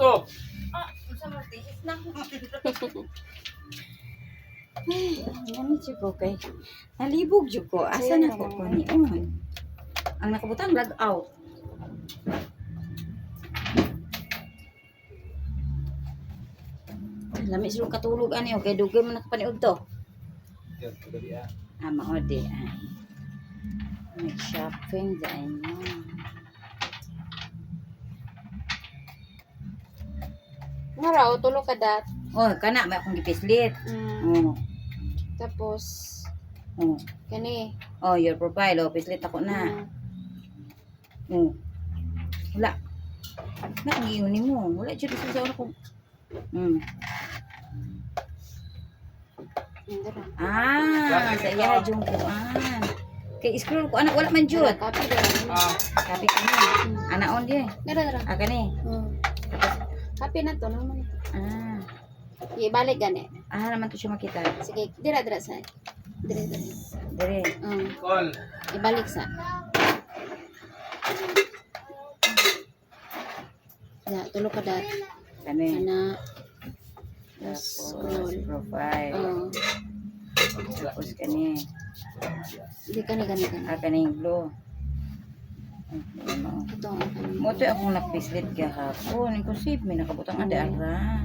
ko. Ano ko kay nalibog jud ko. Asa na ko ko ni ang nakabutang log out. Lami sulong katulog ani okay dugay man nakapaniud to. Yan, pagdali ah. Maode may shopping dahil mo. Mara, o tulo ka dat. Oh, kana may akong gipislit. Oh. Tapos, Oh. kani. Oh, your profile. Oh, pislit ako na. Oh. Wala. Nag-iyon ni mo. Wala dyan sa ako. Sa iya yung kuan. Kay scroll ko anak wala man jud. Copy dara. Copy ko ni. Anaon di. Dara. Kani. Copy na to naman. Ibalik gani. Naman to siya makita. Sige, dira sa. Dira. Dire. Call. Ibalik sa. Ya, tulo ka dat. Kani. Ana. Scroll profile. Tapos kani. Di kani. Kani blue. Ito. Mo to akong napislit gahapon. Imposible may nakabutang ada ara.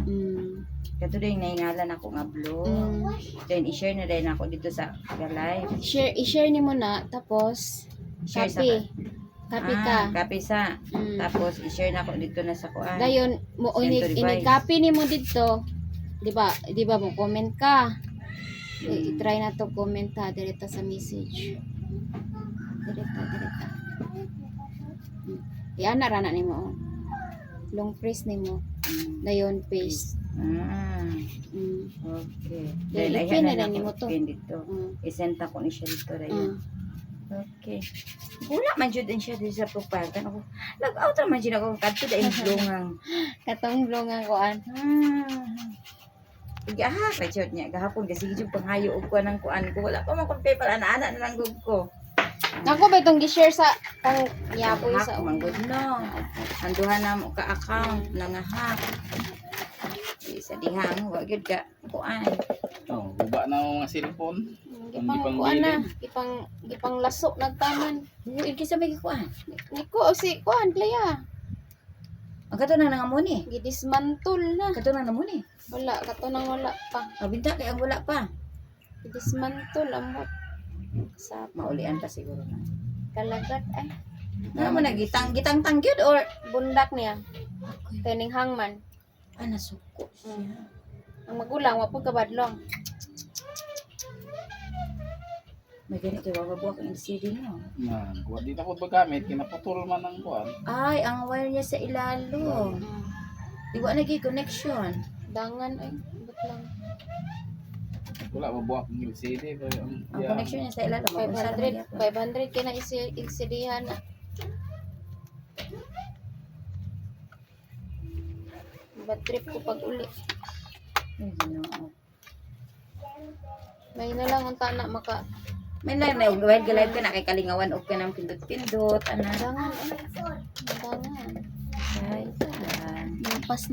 Kato din naingalan ako nga blue. Then i-share na rin ako dito sa live. I-share ni mo na tapos Share copy. Copy ka. Copy sa. Tapos i-share na ako dito na sa kuan. Dayon mo Send to device. ini-copy ni mo dito. Di ba mo comment ka. I-try na to comment ha direta sa message. Direta. Yan na rana nimo. Long press nimo. Dayon paste. Okay. Then, Then i-pin na ayan rin na mo ako to. pin dito. I-send ako ni siya dito rin. Okay. Wala man jud din siya dito sa profile. Ako, log out naman dyan ako. Kadto dahil blungang. Katong blong ang kuan. Kay jud niya. Gahapon kasi jud panghayo og kuan ng kuan ko. Wala pa man kong paper. Ana-ana na lang gug ko. Nako ba itong gi-share sa pang yapoy sa Hack, manggod no. Anduhan na mo ka-account na nga hack. Sa dihang, wag yun ka kuan. Oh, guba na ang mga cellphone. Gipang kuan na, gipang lasok nagtaman. Hindi kisa may kuan. Niko si kuan playa. Ang kato na nga mo ni. Gidismantle na. Kato na mo ni. Wala kato nang wala pa. Binta kay ang wala pa. Gidismantle amot. Sa Maulian pa siguro na. kalagat ay Ano mo na gitang gyud or bundak niya. Tening hangman. nasuko siya. Ang magulang wa pud kabadlong. May ganito wawabuak ang LCD mo. Na, kuha dito ako paggamit, kinaputol man ang kuhan. Ay, ang wire niya sa ilalo. Iwa na connection. Dangan ay but lang. Wala, mabuak ang LCD. Ang connection niya sa ilalo. 500 kina isidihan na. Bad trip ko pag uli. May na lang ang tana maka May lang na live ka na kay kalingawan og ka ng pindot-pindot ana. dangan ay. Dangan. Ay, Yung pas